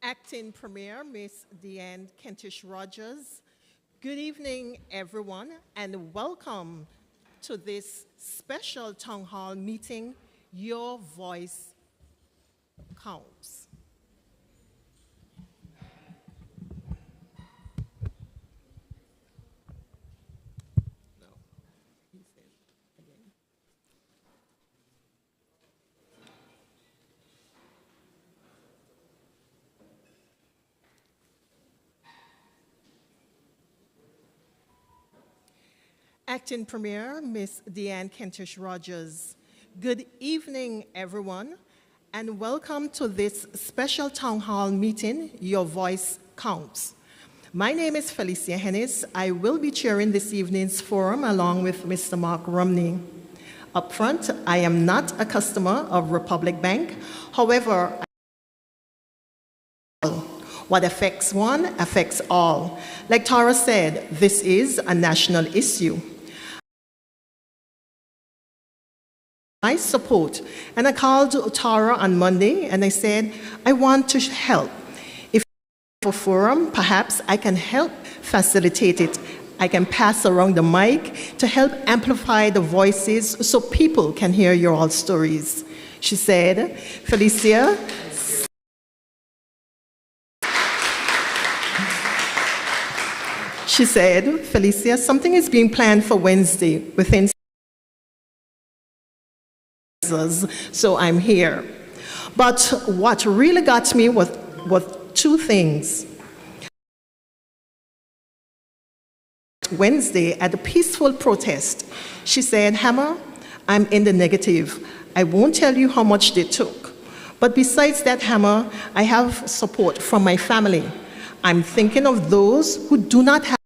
Acting Premier, Ms. Deanne Kentish-Rogers. Good evening, everyone, and welcome to this special town hall meeting, Your Voice Counts. Acting Premier, Ms. Deanne Kentish-Rogers. Good evening, everyone, and welcome to this special town hall meeting, Your Voice Counts. My name is Felicia Hennis. I will be chairing this evening's forum along with Mr. Mark Romney. Up front, I am not a customer of Republic Bank. However, what affects one affects all. Like Tara said, this is a national issue. I support, and I called Tara on Monday and I said, I want to help. If you have a forum, perhaps I can help facilitate it. I can pass around the mic to help amplify the voices so people can hear your all stories. She said, Felicia, something is being planned for Wednesday within so I'm here. But what really got me was two things. Wednesday at a peaceful protest, she said, Hammer, I'm in the negative. I won't tell you how much they took. But besides that, Hammer, I have support from my family. I'm thinking of those who do not have.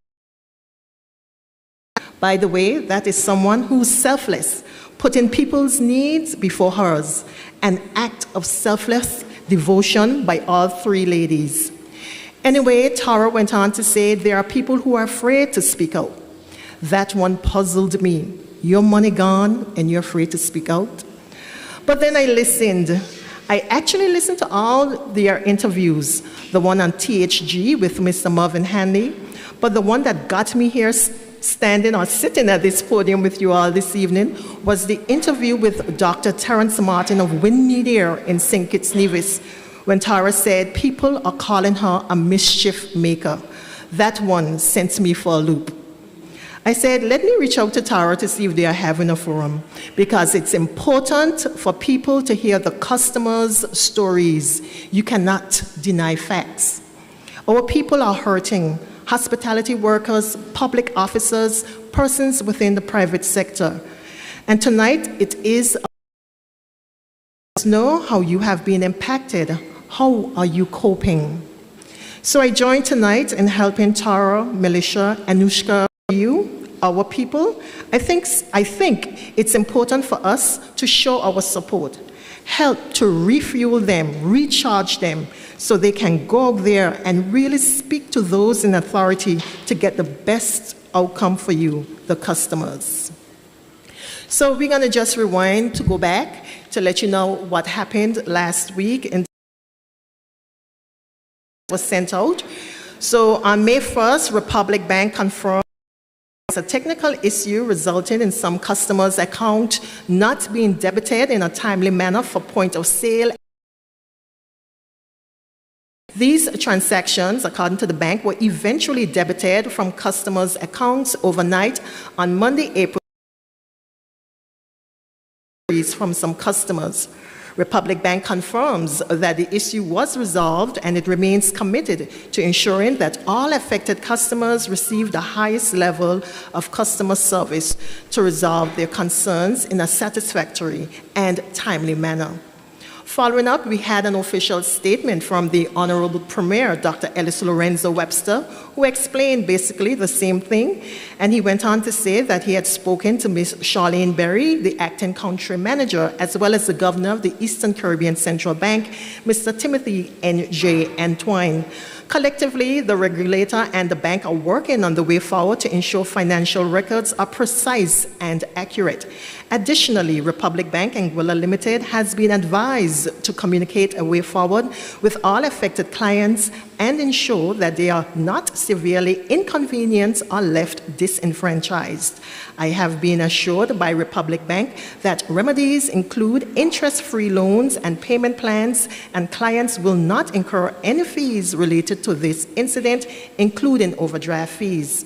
By the way, that is someone who's selfless, putting people's needs before hers, an act of selfless devotion by all three ladies. Anyway, Tara went on to say there are people who are afraid to speak out. That one puzzled me. Your money gone and you're afraid to speak out? But then I listened. I actually listened to all their interviews, the one on THG with Mr. Marvin Hanley, but the one that got me here standing or sitting at this podium with you all this evening was the interview with Dr. Terrence Martin of Win Media in St. Kitts Nevis, when Tara said people are calling her a mischief maker. That one sent me for a loop. I said, let me reach out to Tara to see if they are having a forum, because it's important for people to hear the customers' stories. You cannot deny facts. Our people are hurting. Hospitality workers, public officers, persons within the private sector. And tonight it is to know how you have been impacted. How are you coping? So I joined tonight in helping Tara, Melisha, Anushka, you, our people. I think it's important for us to show our support. Help to refuel them, recharge them, so they can go out there and really speak to those in authority to get the best outcome for you, the customers. So we're going to just rewind to go back to let you know what happened last week and was sent out. So on May 1st, Republic Bank confirmed a technical issue resulting in some customers' account not being debited in a timely manner for point of sale. These transactions, according to the bank, were eventually debited from customers' accounts overnight on Monday, April, from some customers. Republic Bank confirms that the issue was resolved and it remains committed to ensuring that all affected customers receive the highest level of customer service to resolve their concerns in a satisfactory and timely manner. Following up, we had an official statement from the Honorable Premier, Dr. Ellis Lorenzo Webster, who explained basically the same thing. And he went on to say that he had spoken to Ms. Charlene Berry, the acting country manager, as well as the governor of the Eastern Caribbean Central Bank, Mr. Timothy N.J. Antwine, Collectively, the regulator and the bank are working on the way forward to ensure financial records are precise and accurate. Additionally, Republic Bank Anguilla Limited has been advised to communicate a way forward with all affected clients and ensure that they are not severely inconvenienced or left disenfranchised. I have been assured by Republic Bank that remedies include interest-free loans and payment plans, and clients will not incur any fees related to this incident, including overdraft fees.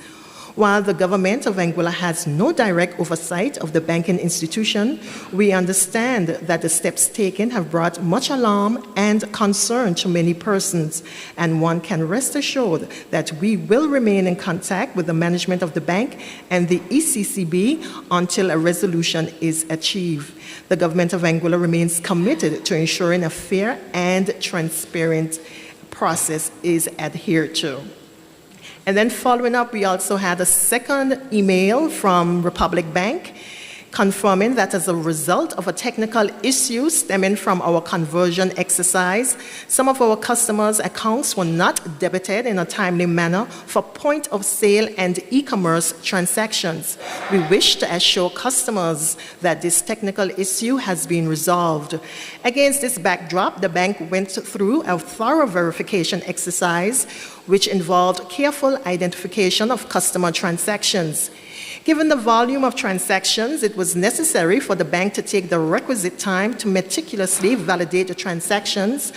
While the government of Anguilla has no direct oversight of the banking institution, we understand that the steps taken have brought much alarm and concern to many persons, and one can rest assured that we will remain in contact with the management of the bank and the ECCB until a resolution is achieved. The government of Anguilla remains committed to ensuring a fair and transparent process is adhered to. And then following up, we also had a second email from Republic Bank confirming that as a result of a technical issue stemming from our conversion exercise, some of our customers' accounts were not debited in a timely manner for point-of-sale and e-commerce transactions. We wish to assure customers that this technical issue has been resolved. Against this backdrop, the bank went through a thorough verification exercise which involved careful identification of customer transactions. Given the volume of transactions, it was necessary for the bank to take the requisite time to meticulously validate the transactions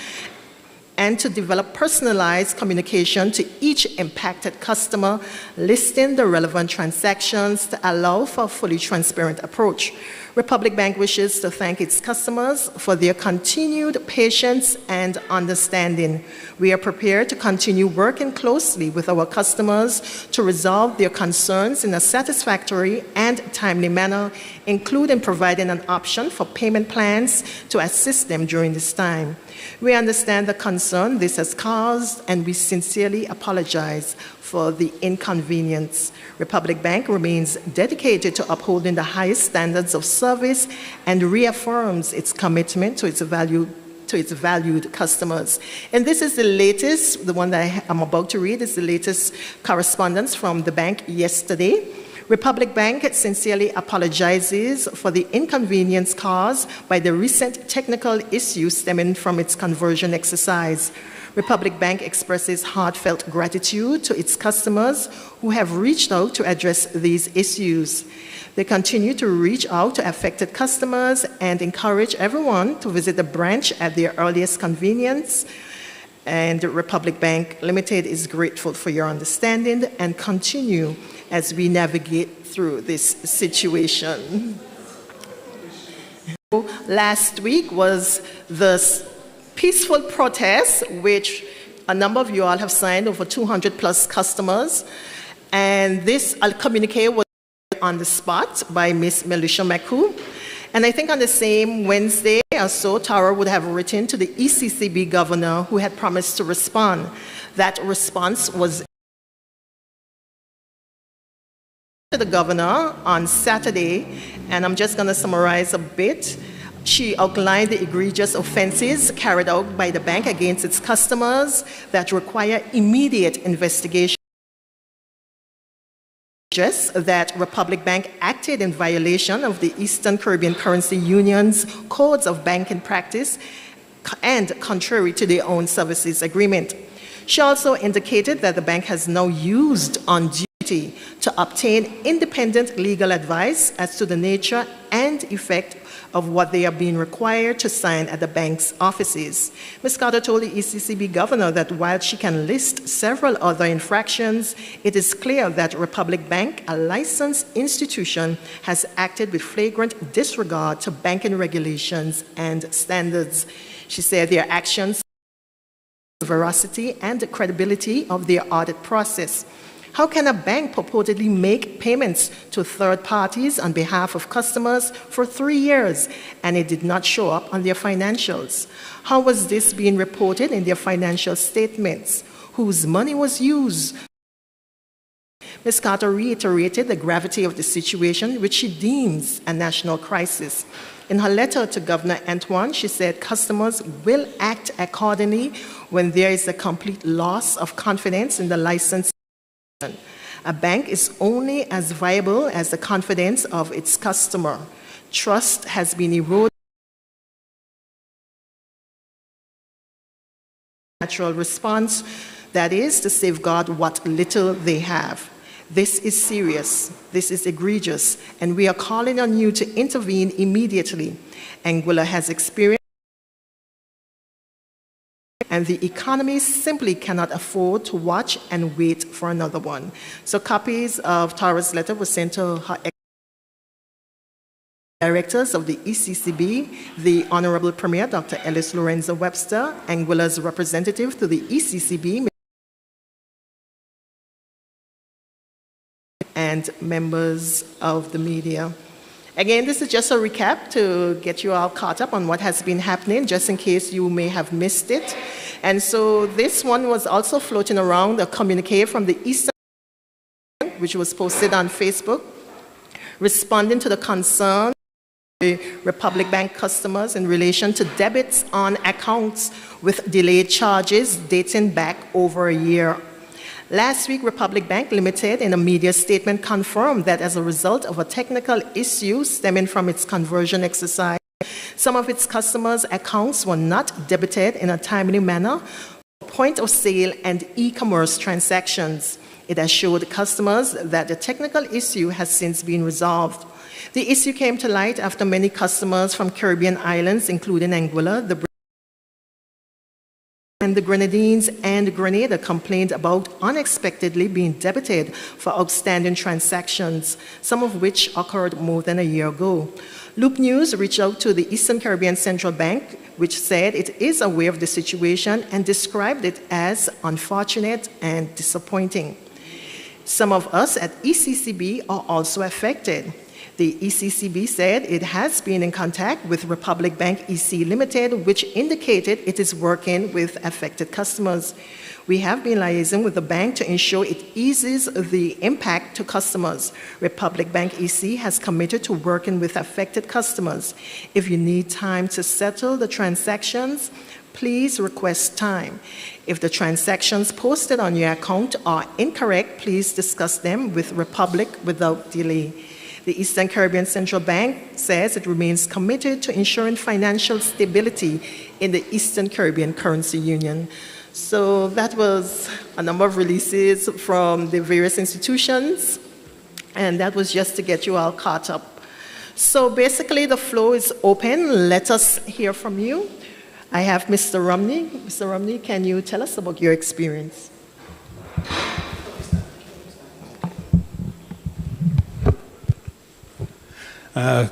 and to develop personalized communication to each impacted customer, listing the relevant transactions to allow for a fully transparent approach. Republic Bank wishes to thank its customers for their continued patience and understanding. We are prepared to continue working closely with our customers to resolve their concerns in a satisfactory and timely manner, including providing an option for payment plans to assist them during this time. We understand the concern this has caused, and we sincerely apologize for the inconvenience. Republic Bank remains dedicated to upholding the highest standards of service and reaffirms its commitment to its valued customers. And this is the latest, the one that I'm about to read is the latest correspondence from the bank yesterday. Republic Bank sincerely apologizes for the inconvenience caused by the recent technical issue stemming from its conversion exercise. Republic Bank expresses heartfelt gratitude to its customers who have reached out to address these issues. They continue to reach out to affected customers and encourage everyone to visit the branch at their earliest convenience. And Republic Bank Limited is grateful for your understanding and continue as we navigate through this situation. Last week was the peaceful protest, which a number of you all have signed, over 200 plus customers. And this communique was on the spot by Miss Melisha Maku. And I think on the same Wednesday or so, Tara would have written to the ECCB governor who had promised to respond. That response was to the governor on Saturday, and I'm just going to summarize a bit. She outlined the egregious offenses carried out by the bank against its customers that require immediate investigation. That Republic Bank acted in violation of the Eastern Caribbean Currency Union's codes of banking practice and contrary to their own services agreement. She also indicated that the bank has now used on duty to obtain independent legal advice as to the nature and effect of what they are being required to sign at the bank's offices. Ms. Carter told the ECCB governor that while she can list several other infractions, it is clear that Republic Bank, a licensed institution, has acted with flagrant disregard to banking regulations and standards. She said their actions the veracity and the credibility of their audit process. How can a bank purportedly make payments to third parties on behalf of customers for 3 years and it did not show up on their financials? How was this being reported in their financial statements? Whose money was used? Ms. Carter reiterated the gravity of the situation, which she deems a national crisis. In her letter to Governor Antoine, she said customers will act accordingly when there is a complete loss of confidence in the license. A bank is only as viable as the confidence of its customer. Trust has been eroded. Natural response, that is, to safeguard what little they have. This is serious, this is egregious, and we are calling on you to intervene immediately. Anguilla has experienced, and the economy simply cannot afford to watch and wait for another one. So copies of Tara's letter were sent to her directors of the ECCB, the Honorable Premier, Dr. Ellis Lorenzo Webster, Anguilla's representative to the ECCB, and members of the media. Again, this is just a recap to get you all caught up on what has been happening, just in case you may have missed it. And so this one was also floating around, a communique from the Eastern, which was posted on Facebook, responding to the concern of the Republic Bank customers in relation to debits on accounts with delayed charges dating back over a year. Last week, Republic Bank Limited, in a media statement, confirmed that as a result of a technical issue stemming from its conversion exercise, some of its customers' accounts were not debited in a timely manner for point-of-sale and e-commerce transactions. It assured customers that the technical issue has since been resolved. The issue came to light after many customers from Caribbean islands, including Anguilla, the Grenadines and Grenada, complained about unexpectedly being debited for outstanding transactions, some of which occurred more than a year ago. Loop News reached out to the Eastern Caribbean Central Bank, which said it is aware of the situation and described it as unfortunate and disappointing. Some of us at ECCB are also affected. The ECCB said it has been in contact with Republic Bank EC Limited, which indicated it is working with affected customers. We have been liaising with the bank to ensure it eases the impact to customers. Republic Bank EC has committed to working with affected customers. If you need time to settle the transactions, please request time. If the transactions posted on your account are incorrect, please discuss them with Republic without delay. The Eastern Caribbean Central Bank says it remains committed to ensuring financial stability in the Eastern Caribbean Currency Union. So that was a number of releases from the various institutions, and that was just to get you all caught up. So basically the floor is open. Let us hear from you. I have Mr. Romney. Mr. Romney, can you tell us about your experience?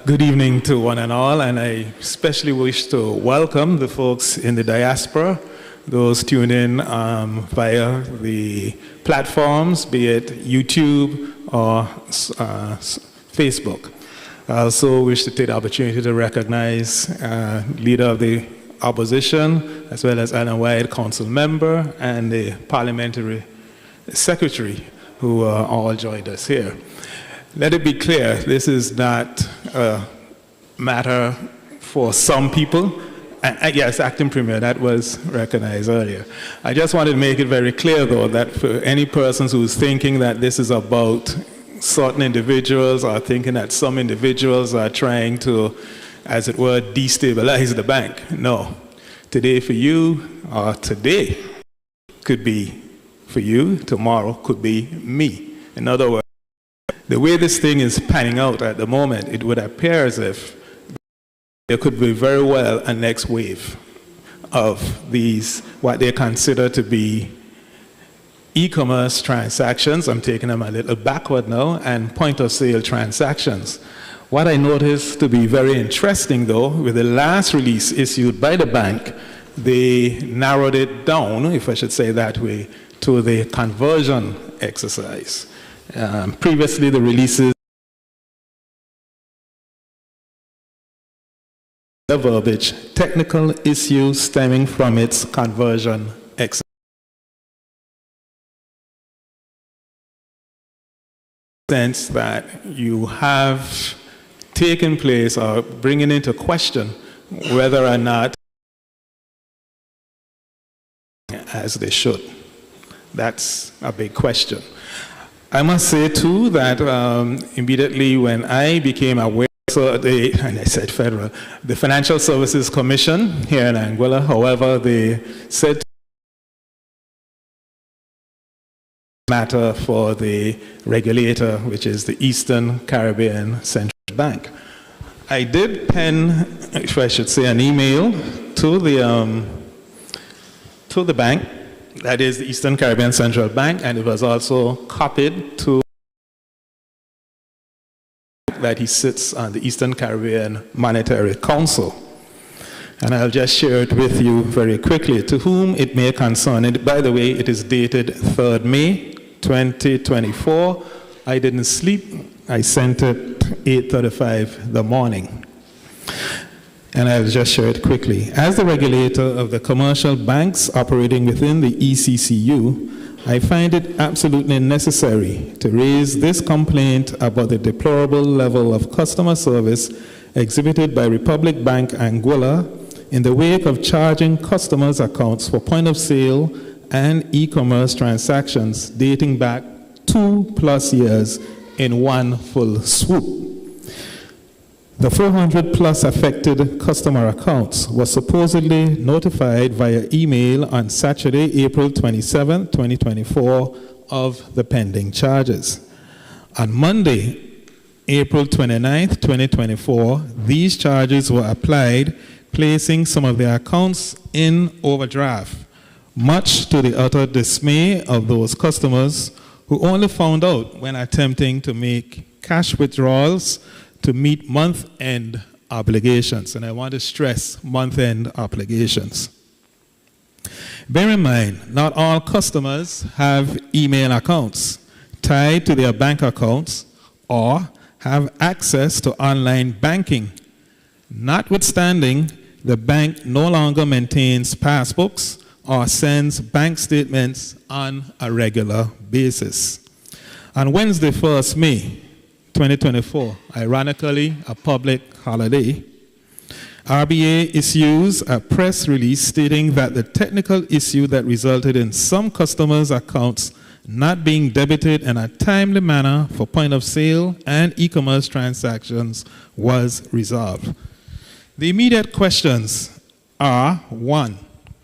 Good evening to one and all, and I especially wish to welcome the folks in the diaspora, those tuned in via the platforms, be it YouTube or Facebook. I also wish to take the opportunity to recognize leader of the opposition, as well as Alan White, council member, and the parliamentary secretary, who all joined us here. Let it be clear, this is not a matter for some people. And yes, Acting Premier, that was recognized earlier. I just wanted to make it very clear, though, that for any persons who's thinking that this is about certain individuals, or thinking that some individuals are trying to, as it were, destabilize the bank. No. Today for you, or today could be for you, tomorrow could be me. In other words, the way this thing is panning out at the moment, it would appear as if there could be very well a next wave of these, what they consider to be e-commerce transactions. I'm taking them a little backward now, and point-of-sale transactions. What I noticed to be very interesting, though, with the last release issued by the bank, they narrowed it down, if I should say that way, to the conversion exercise. Previously, the releases, the verbiage, technical issues stemming from its conversion exercise. Sense that you have taking place or bringing into question whether or not as they should. That's a big question. I must say too that immediately when I became aware, and I said federal, the Financial Services Commission here in Anguilla, however, they said matter for the regulator, which is the Eastern Caribbean Central Bank. I did pen, if I should say, an email to the bank, that is the Eastern Caribbean Central Bank, and it was also copied to that he sits on the Eastern Caribbean Monetary Council. And I'll just share it with you very quickly, to whom it may concern. And by the way, it is dated 3rd May 2024. I didn't sleep. I sent it 8:35 the morning. And I'll just share it quickly. As the regulator of the commercial banks operating within the ECCU, I find it absolutely necessary to raise this complaint about the deplorable level of customer service exhibited by Republic Bank Anguilla in the wake of charging customers' accounts for point-of-sale and e-commerce transactions dating back 2+ years in one full swoop. The 400+ affected customer accounts were supposedly notified via email on Saturday, April 27, 2024, of the pending charges. On Monday, April 29, 2024, these charges were applied, placing some of their accounts in overdraft, much to the utter dismay of those customers who only found out when attempting to make cash withdrawals to meet month-end obligations. And I want to stress month-end obligations. Bear in mind, not all customers have email accounts tied to their bank accounts or have access to online banking. Notwithstanding, the bank no longer maintains passbooks or sends bank statements on a regular basis. On Wednesday, 1st May 2024, ironically a public holiday, RBA issues a press release stating that the technical issue that resulted in some customers' accounts not being debited in a timely manner for point-of-sale and e-commerce transactions was resolved. The immediate questions are: 1,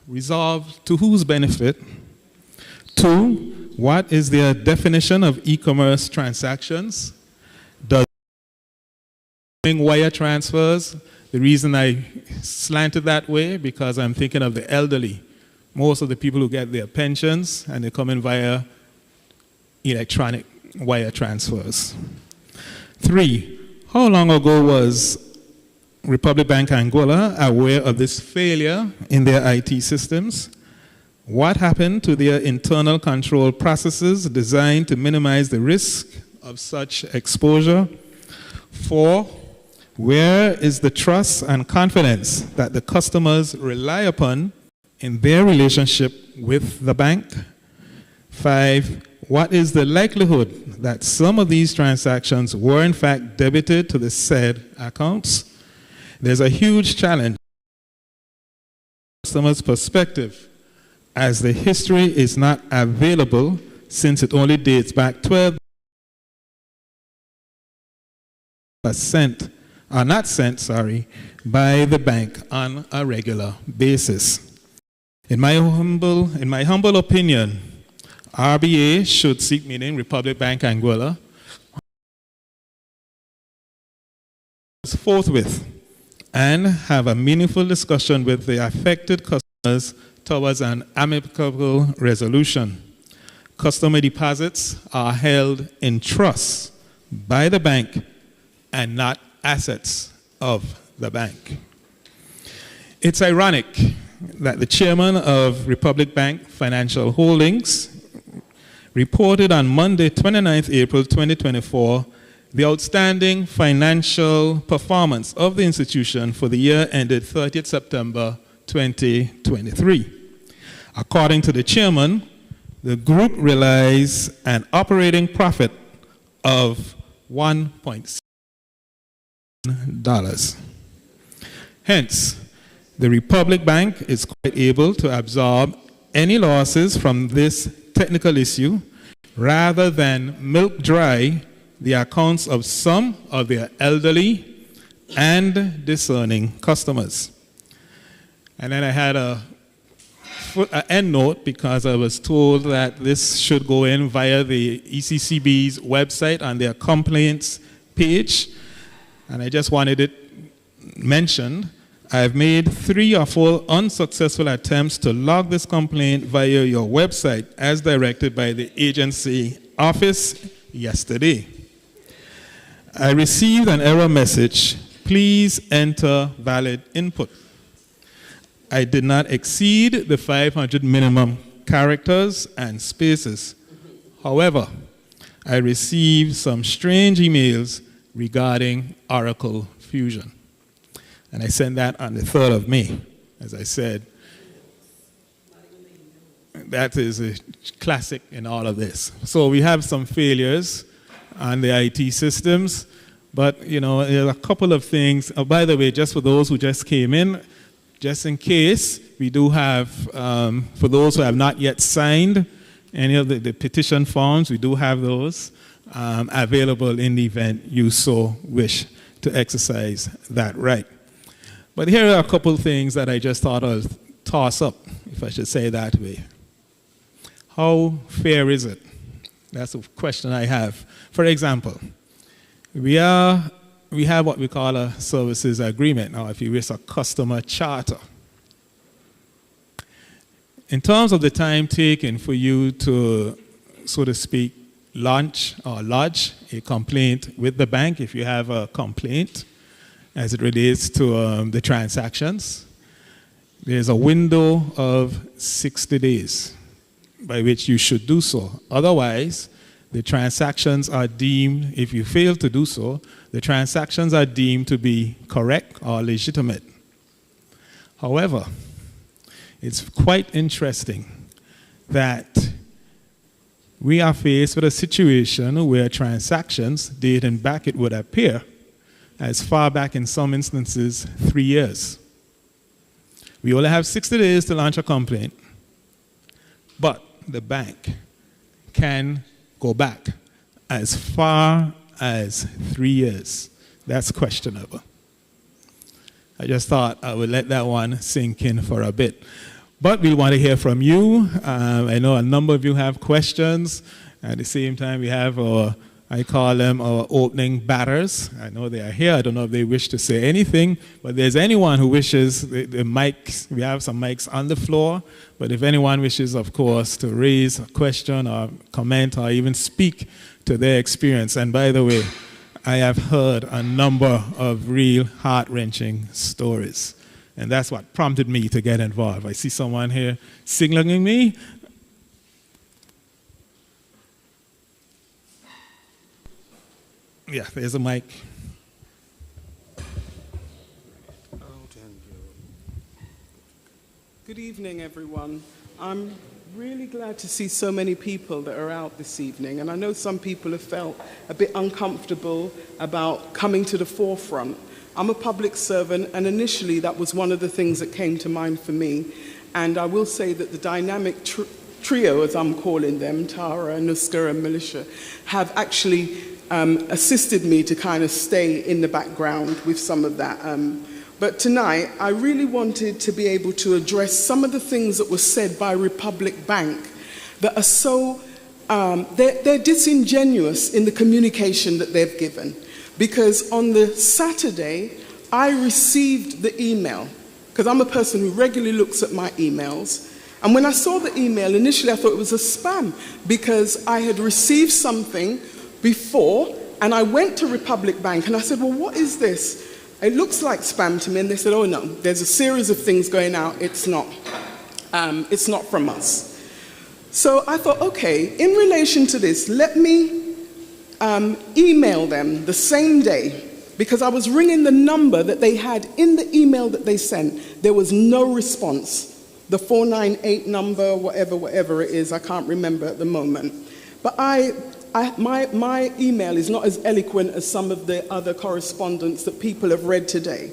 resolved to whose benefit? 2, what is their definition of e-commerce transactions? Does wire transfers? The reason I slanted that way, because I'm thinking of the elderly. Most of the people who get their pensions, and they come in via electronic wire transfers. 3, how long ago was Republic Bank Anguilla aware of this failure in their IT systems? What happened to their internal control processes designed to minimize the risk of such exposure? 4, where is the trust and confidence that the customers rely upon in their relationship with the bank? 5, what is the likelihood that some of these transactions were in fact debited to the said accounts? There's a huge challenge from the customer's perspective, as the history is not available since it only dates back 12% not sent by the bank on a regular basis. In my humble opinion, RBA should seek, meaning Republic Bank Anguilla, forthwith and have a meaningful discussion with the affected customers towards an amicable resolution. Customer deposits are held in trust by the bank and not assets of the bank. It's ironic that the chairman of Republic Bank Financial Holdings reported on Monday, 29th April 2024, the outstanding financial performance of the institution for the year ended 30th September 2023. According to the chairman, the group realized an operating profit of 1.6 Hence, the Republic Bank is quite able to absorb any losses from this technical issue rather than milk dry the accounts of some of their elderly and discerning customers. And then I had an end note because I was told that this should go in via the ECCB's website on their complaints page. And I just wanted it mentioned. I've made 3 or 4 unsuccessful attempts to log this complaint via your website as directed by the agency office yesterday. I received an error message. Please enter valid input. I did not exceed the 500 minimum characters and spaces. However, I received some strange emails regarding Oracle Fusion. And I sent that on the 3rd of May. As I said, that is a classic in all of this. So we have some failures on the IT systems, but you know, there are a couple of things. Oh, by the way, just for those who just came in, just in case, we do have, for those who have not yet signed any of the petition forms, we do have those available in the event you so wish to exercise that right. But here are a couple things that I just thought I'd toss up, if I should say that way. How fair is it? That's a question I have. For example, we have what we call a services agreement. Now, if you wish, a customer charter. In terms of the time taken for you to, so to speak, launch or lodge a complaint with the bank, if you have a complaint, as it relates to the transactions, there's a window of 60 days by which you should do so. Otherwise, the transactions are deemed, if you fail to do so, the transactions are deemed to be correct or legitimate. However, it's quite interesting that we are faced with a situation where transactions dating back, it would appear, as far back in some instances, 3 years. We only have 60 days to launch a complaint, but the bank can go back as far as 3 years. That's questionable. I just thought I would let that one sink in for a bit. But we want to hear from you. I know a number of you have questions. At the same time, we have our, I call them our opening batters. I know they are here. I don't know if they wish to say anything, but there's anyone who wishes, the mics, we have some mics on the floor, but if anyone wishes, of course, to raise a question or comment or even speak to their experience. And by the way, I have heard a number of real heart-wrenching stories. And that's what prompted me to get involved. I see someone here signaling me. Yeah, there's a mic. Good evening, everyone. I'm really glad to see so many people that are out this evening. And I know some people have felt a bit uncomfortable about coming to the forefront. I'm a public servant, and initially that was one of the things that came to mind for me. And I will say that the dynamic trio, as I'm calling them, Tara, Nuska, and Militia, have actually assisted me to kind of stay in the background with some of that. But tonight, I really wanted to be able to address some of the things that were said by Republic Bank that are so, they're disingenuous in the communication that they've given. Because on the Saturday, I received the email, because I'm a person who regularly looks at my emails. And when I saw the email, initially I thought it was a spam, because I had received something before, and I went to Republic Bank, and I said, well, what is this? It looks like spam to me, and they said, oh no, there's a series of things going out, it's not from us. So I thought, okay, in relation to this, let me email them the same day, because I was ringing the number that they had in the email that they sent. There was no response. The 498 number, whatever it is, I can't remember at the moment. But I my email is not as eloquent as some of the other correspondence that people have read today.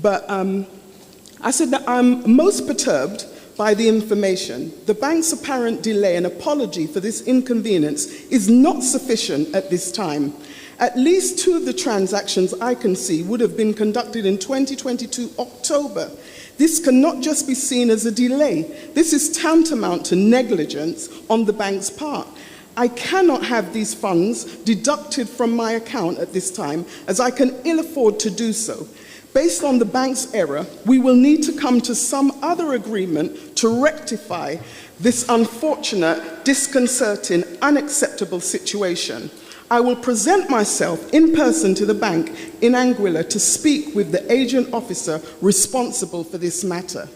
But I said that I'm most perturbed by the information. The bank's apparent delay and apology for this inconvenience is not sufficient at this time. At least 2 of the transactions I can see would have been conducted in 2022 October. This cannot just be seen as a delay. This is tantamount to negligence on the bank's part. I cannot have these funds deducted from my account at this time, as I can ill afford to do so. Based on the bank's error, we will need to come to some other agreement to rectify this unfortunate, disconcerting, unacceptable situation. I will present myself in person to the bank in Anguilla to speak with the agent officer responsible for this matter.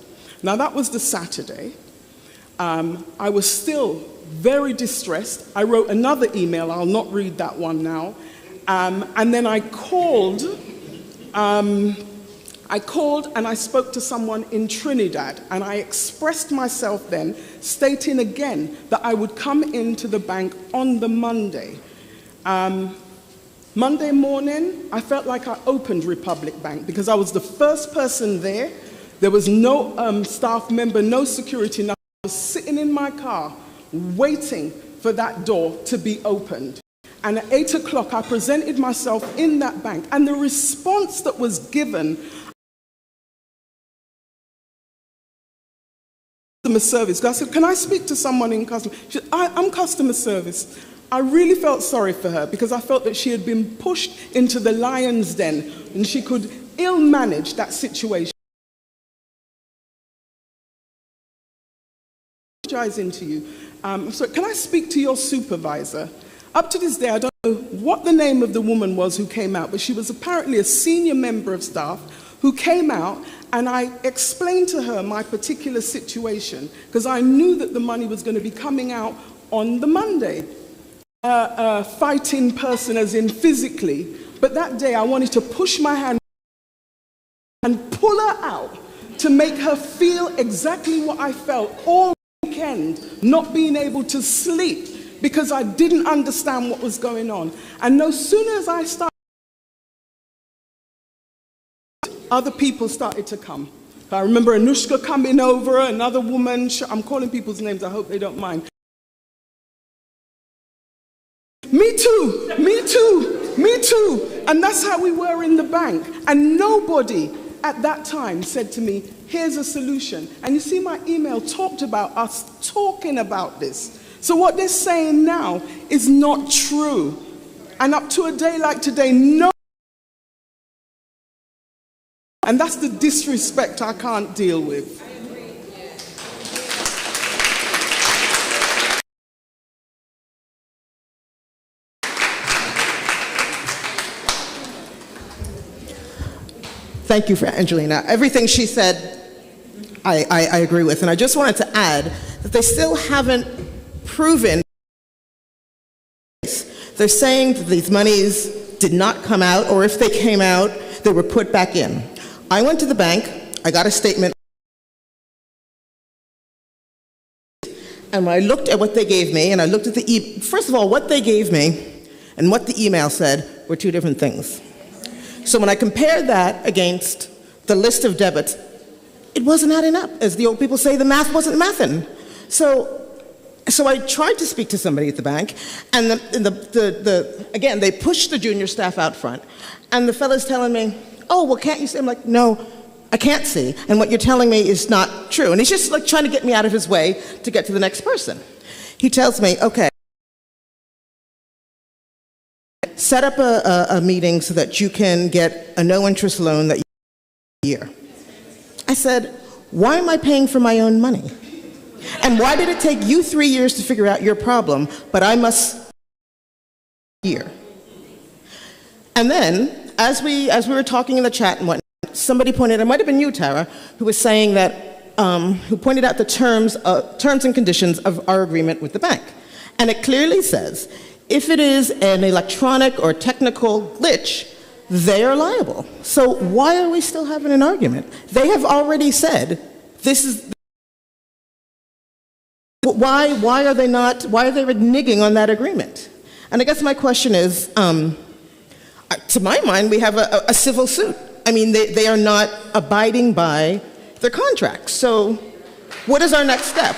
Now, that was the Saturday. I was still very distressed. I wrote another email. I'll not read that one now. And then I called and I spoke to someone in Trinidad, and I expressed myself then, stating again that I would come into the bank on the Monday. Monday morning, I felt like I opened Republic Bank because I was the first person there. There was no staff member, no security. I was sitting in my car waiting for that door to be opened. And at 8 o'clock, I presented myself in that bank, and the response that was given, customer service. I said, can I speak to someone in customer? She said, I'm customer service. I really felt sorry for her because I felt that she had been pushed into the lion's den and she could ill manage that situation. Apologizing to you. So can I speak to your supervisor? Up to this day, I don't know what the name of the woman was who came out, but she was apparently a senior member of staff who came out, and I explained to her my particular situation because I knew that the money was going to be coming out on the Monday. Fighting person as in physically, but that day I wanted to push my hand and pull her out to make her feel exactly what I felt all weekend, not being able to sleep because I didn't understand what was going on. And no sooner as I started, other people started to come. I remember Anushka coming over, another woman, I'm calling people's names, I hope they don't mind. Me too, me too, me too. And that's how we were in the bank. And nobody at that time said to me, here's a solution. And you see, my email talked about us talking about this. So what they're saying now is not true. And up to a day like today, no. And that's the disrespect I can't deal with. Thank you for Angelina. Everything she said, I agree with. And I just wanted to add that they still haven't proven. They're saying that these monies did not come out, or if they came out, they were put back in. I went to the bank, I got a statement, and when I looked at what they gave me, and I looked at first of all, what they gave me and what the email said were two different things. So when I compared that against the list of debits, it wasn't adding up. As the old people say, the math wasn't mathin'. So I tried to speak to somebody at the bank, and again, they pushed the junior staff out front, and the fellow's telling me, oh, well, can't you see? I'm like, no, I can't see, and what you're telling me is not true. And he's just like trying to get me out of his way to get to the next person. He tells me, okay, set up a meeting so that you can get a no-interest loan that you get a year. I said, why am I paying for my own money? And why did it take you 3 years to figure out your problem, but I must year? And then, as we were talking in the chat and whatnot, somebody pointed, it might have been you, Tara, who was saying that, who pointed out the terms and conditions of our agreement with the bank. And it clearly says, if it is an electronic or technical glitch, they are liable. So why are we still having an argument? They have already said, this is, why are they reneging on that agreement? And I guess my question is, to my mind, we have a civil suit. I mean, they are not abiding by their contracts. So what is our next step?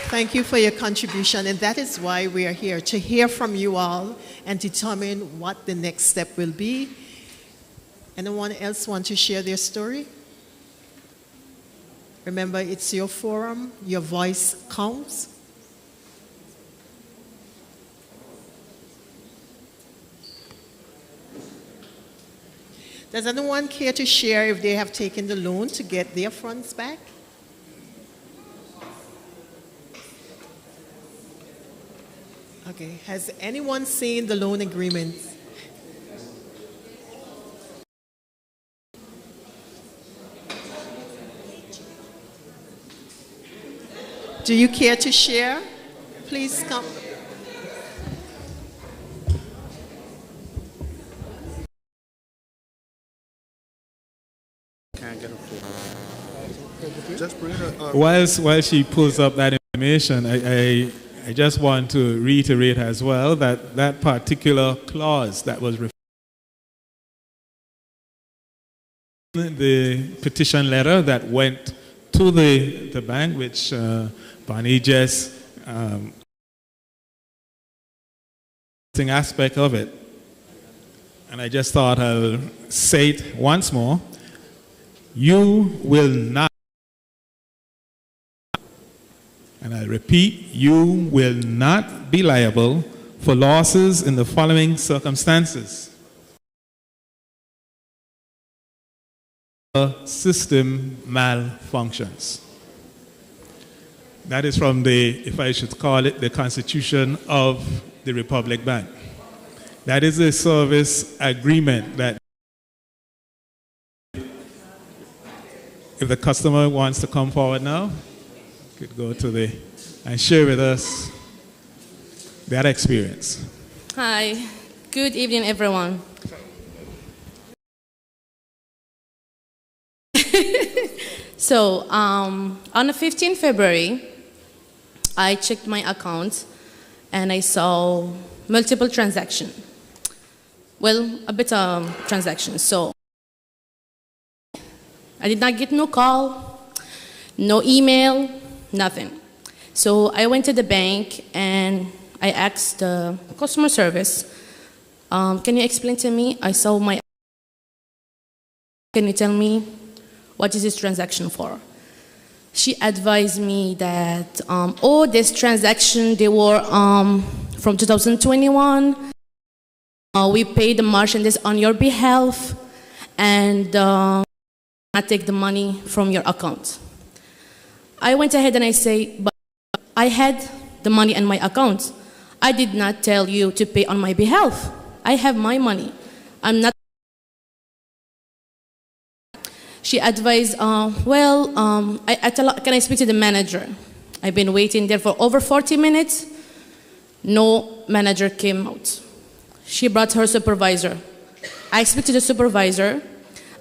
Thank you for your contribution, and that is why we are here, to hear from you all and determine what the next step will be. Anyone else want to share their story? Remember, it's your forum, your voice counts. Does anyone care to share if they have taken the loan to get their funds back? Okay, has anyone seen the loan agreement? Do you care to share? Please come. Can't get a photo. Just bring it up. While she pulls up that information, I just want to reiterate as well that that particular clause that was referred in the petition letter that went to the bank, which Barney just aspect of it. And I just thought I'll say it once more. You will not, and I repeat, you will not be liable for losses in the following circumstances. The system malfunctions. That is from the, if I should call it, the Constitution of the Republic Bank. That is a service agreement that if the customer wants to come forward now, could go to and share with us that experience. Hi, good evening, everyone. So, on the 15th February, I checked my account and I saw multiple transactions. Well, a bit of transactions. So, I did not get no call, no email, nothing. So I went to the bank and I asked the customer service, can you explain to me? I saw my, can you tell me what is this transaction for? She advised me that, oh, this transaction, they were from 2021. We paid the merchandise on your behalf and I take the money from your account. I went ahead and I say, but I had the money in my account. I did not tell you to pay on my behalf. I have my money. I'm not. She advised, can I speak to the manager? I've been waiting there for over 40 minutes. No manager came out. She brought her supervisor. I speak to the supervisor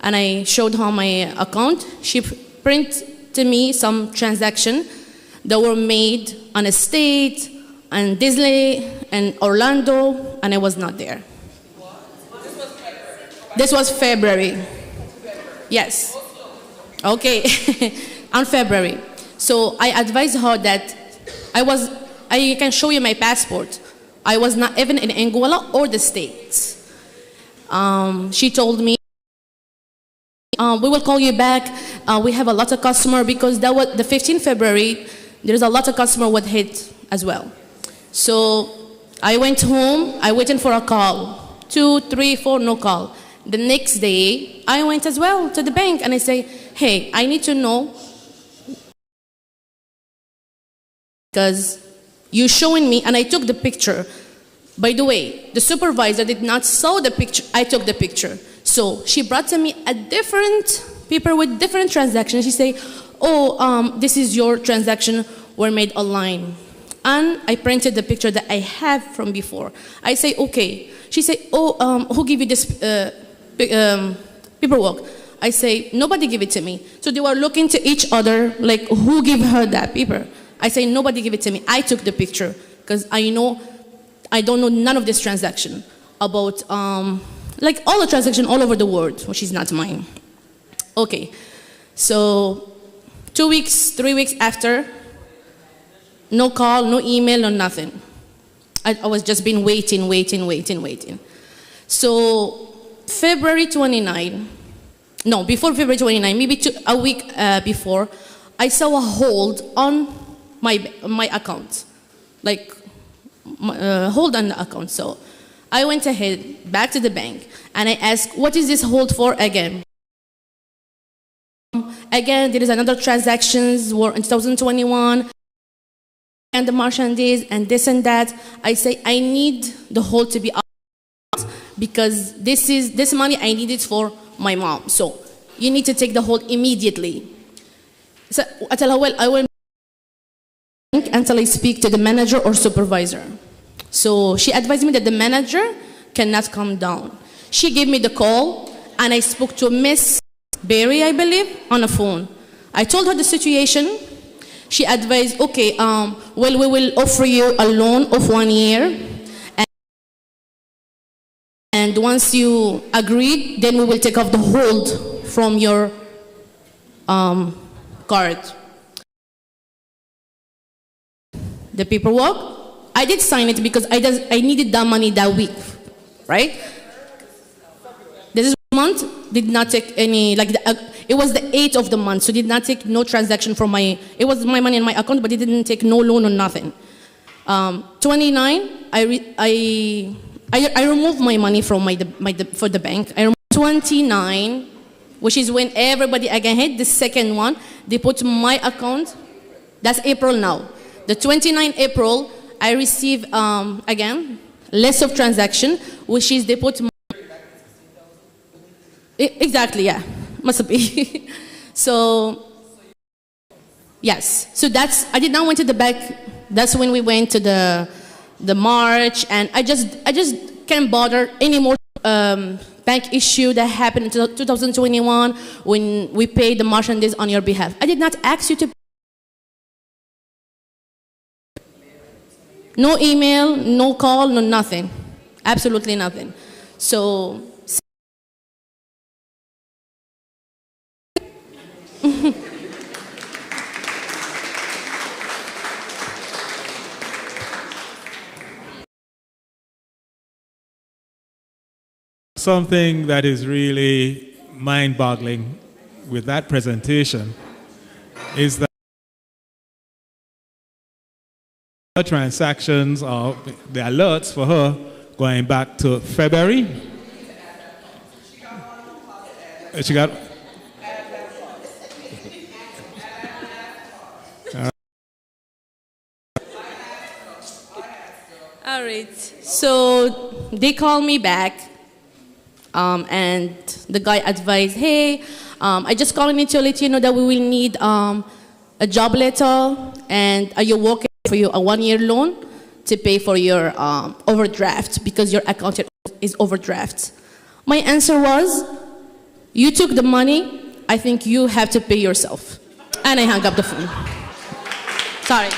and I showed her my account. She printed to me some transactions that were made on a state, and Disney, and Orlando, and I was not there. This was February. Yes. Okay, on February. So I advised her that I can show you my passport. I was not even in Angola or the States. She told me, we will call you back. We have a lot of customer because that was the 15th February. There's a lot of customer would hit as well. So I went home. I waited for a call. 2, 3, 4, no call. The next day, I went as well to the bank and I say, hey, I need to know because you're showing me, and I took the picture. By the way, the supervisor did not saw the picture. I took the picture. So she brought to me a different paper with different transactions. She say, oh, this is your transaction were made online. And I printed the picture that I have from before. I say, okay. She say, oh, who gave you this paperwork? I say, nobody give it to me. So they were looking to each other, like, who gave her that paper? I say, nobody give it to me. I took the picture, because I don't know none of this transaction about, like, all the transaction all over the world, which is not mine. Okay, so 2 weeks, 3 weeks after, no call, no email, no nothing. I was just been waiting. So February 29, no, before February 29, maybe a week before, I saw a hold on my account, like hold on the account. So I went ahead back to the bank and I asked, what is this hold for again? Again, there is another transactions were in 2021 and the Martian days and this and that. I say, I need the hold to be out because this money I need it for my mom. So you need to take the hold immediately. So I tell her, well, I will until I speak to the manager or supervisor. So she advised me that the manager cannot come down. She gave me the call and I spoke to Miss Berry, I believe, on the phone. I told her the situation. She advised, okay, well, we will offer you a loan of 1 year. And once you agreed, then we will take off the hold from your card. The paperwork, I did sign it because I needed that money that week, right? This month did not take any, like it was the 8th of the month, so did not take no transaction from it was my money in my account, but it didn't take no loan or nothing. 29, I removed my money from for the bank. I removed 29, which is when everybody again hit the second one. They put my account. That's April now. The 29 April, I received again less of transaction, which is they put. Exactly, yeah, must be. So yes, so I did not went to the bank. That's when we went to the march, and I just can't bother anymore. Bank issue that happened in 2021 when we paid the march and this on your behalf. I did not ask you to. No email, no call, no nothing, absolutely nothing. So. Something that is really mind-boggling with that presentation is that the transactions or the alerts for her going back to February. She got. All right. So they called me back. And the guy advised, hey, I just calling in to let you know that we will need a job letter and are you working for you a 1-year loan to pay for your overdraft because your account is overdraft. My answer was, you took the money, I think you have to pay yourself. And I hung up the phone. Sorry.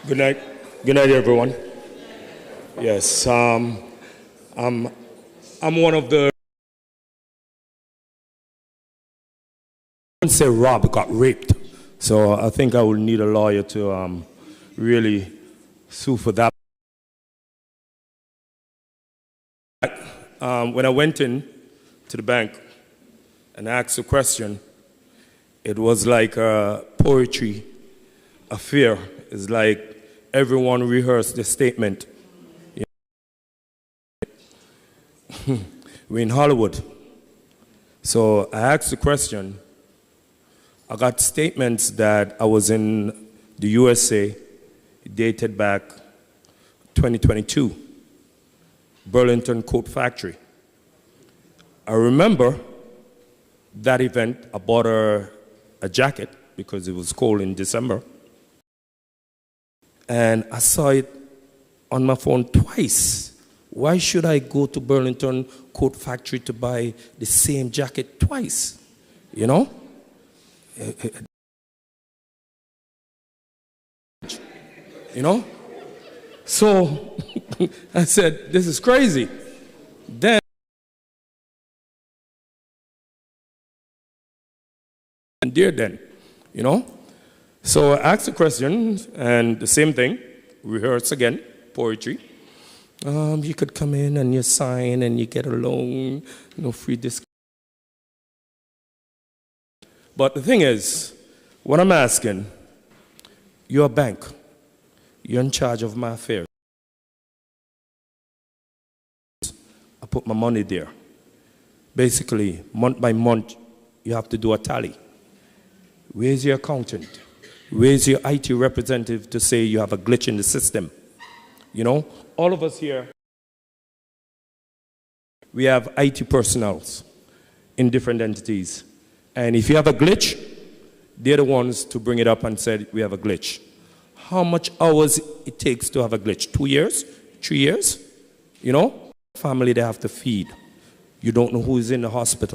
Good night. Good night, everyone. Yes, I'm one of the. I wouldn't say Rob got raped, so I think I will need a lawyer to really sue for that. When I went in to the bank and asked a question, it was like a poetry affair. It's like everyone rehearsed the statement. We're in Hollywood. So I asked the question. I got statements that I was in the USA, dated back 2022, Burlington Coat Factory. I remember that event. I bought a jacket because it was cold in December. And I saw it on my phone twice Why should I go to Burlington Coat Factory to buy the same jacket twice? You know? You know? So I said, this is crazy. Then, and there then, you know? So I asked the question, and the same thing, rehearse again, poetry. You could come in and you sign and you get a loan, free discount. But the thing is, what I'm asking, you're a bank. You're in charge of my affairs. I put my money there. Basically, month by month, you have to do a tally. Where's your accountant? Where's your IT representative to say you have a glitch in the system? You know, all of us here, we have IT personnel in different entities. And if you have a glitch, they're the ones to bring it up and say, we have a glitch. How much hours it takes to have a glitch? 2 years? 3 years? You know? Family they have to feed. You don't know who is in the hospital.